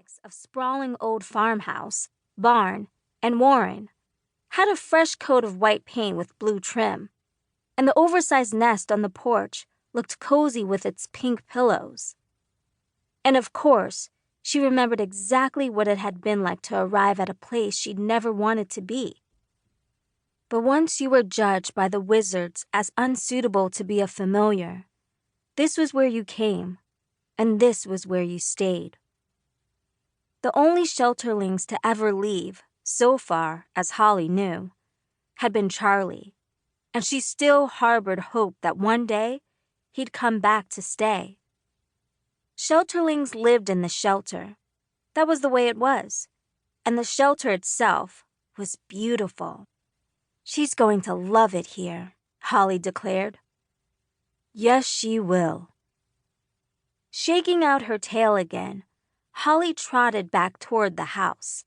mix of sprawling old farmhouse, barn, and warren, had a fresh coat of white paint with blue trim, and the oversized nest on the porch looked cozy with its pink pillows. And of course, she remembered exactly what it had been like to arrive at a place she'd never wanted to be. But once you were judged by the wizards as unsuitable to be a familiar, this was where you came, and this was where you stayed. The only Shelterlings to ever leave, so far as Holly knew, had been Charlie, and she still harbored hope that one day he'd come back to stay. Shelterlings lived in the shelter. That was the way it was, and the shelter itself was beautiful. "She's going to love it here," Holly declared. "Yes, she will." Shaking out her tail again, Holly trotted back toward the house.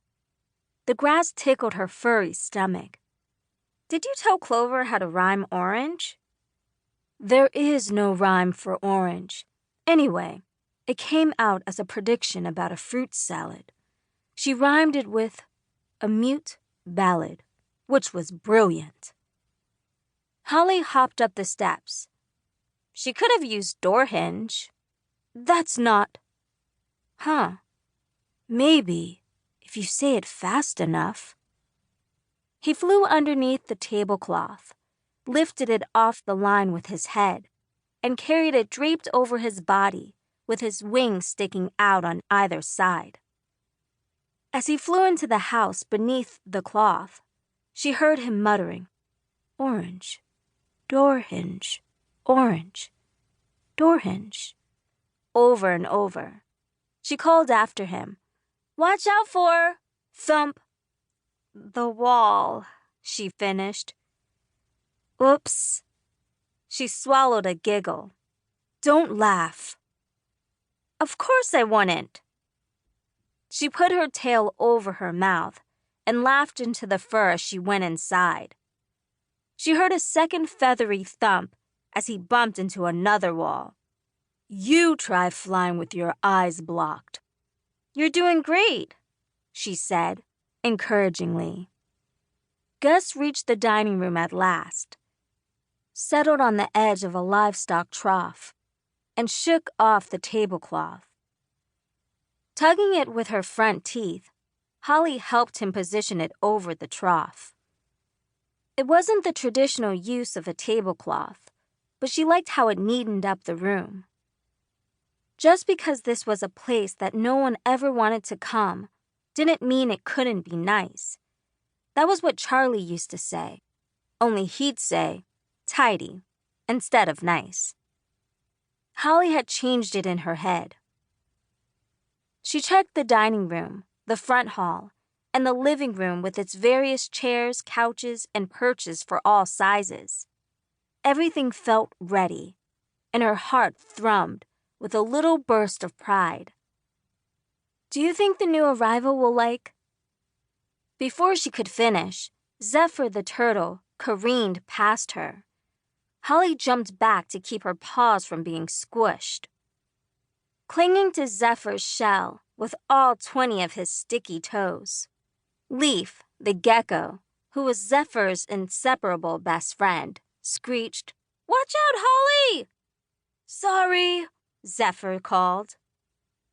The grass tickled her furry stomach. "Did you tell Clover how to rhyme orange?" "There is no rhyme for orange. Anyway, it came out as a prediction about a fruit salad. She rhymed it with a mute ballad, which was brilliant." Holly hopped up the steps. "She could have used door hinge." "That's not..." "Huh. Maybe, if you say it fast enough." He flew underneath the tablecloth, lifted it off the line with his head, and carried it draped over his body with his wings sticking out on either side. As he flew into the house beneath the cloth, she heard him muttering, "Orange, door hinge, orange, door hinge," over and over. She called after him, "Watch out for..." Thump. "The wall," she finished. "Oops." She swallowed a giggle. "Don't laugh." "Of course I wouldn't." She put her tail over her mouth and laughed into the fur as she went inside. She heard a second feathery thump as he bumped into another wall. "You try flying with your eyes blocked." "You're doing great," she said, encouragingly. Gus reached the dining room at last, settled on the edge of a livestock trough, and shook off the tablecloth. Tugging it with her front teeth, Holly helped him position it over the trough. It wasn't the traditional use of a tablecloth, but she liked how it neatened up the room. Just because this was a place that no one ever wanted to come didn't mean it couldn't be nice. That was what Charlie used to say, only he'd say tidy instead of nice. Holly had changed it in her head. She checked the dining room, the front hall, and the living room with its various chairs, couches, and perches for all sizes. Everything felt ready, and her heart thrummed with a little burst of pride. "Do you think the new arrival will like..." Before she could finish, Zephyr the turtle careened past her. Holly jumped back to keep her paws from being squished. Clinging to Zephyr's shell with all 20 of his sticky toes, Leaf, the gecko, who was Zephyr's inseparable best friend, screeched, "Watch out, Holly!" "Sorry," Zephyr called.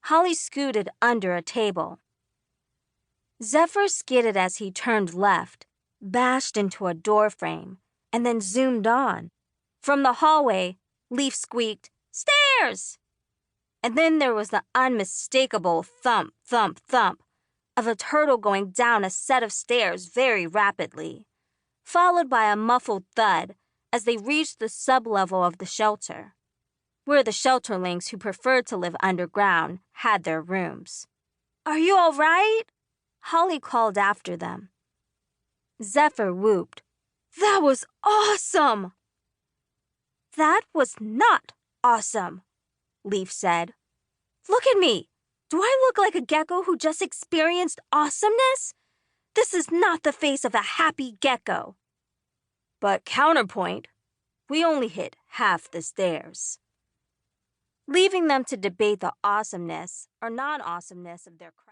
Holly scooted under a table. Zephyr skidded as he turned left, bashed into a doorframe, and then zoomed on. From the hallway, Leaf squeaked, "Stairs!" And then there was the unmistakable thump, thump, thump of a turtle going down a set of stairs very rapidly, followed by a muffled thud as they reached the sublevel of the shelter, where the Shelterlings who preferred to live underground had their rooms. "Are you all right?" Holly called after them. Zephyr whooped, "That was awesome!" "That was not awesome," Leaf said. "Look at me. Do I look like a gecko who just experienced awesomeness? This is not the face of a happy gecko." "But counterpoint, we only hit half the stairs." Leaving them to debate the awesomeness or non-awesomeness of their craft.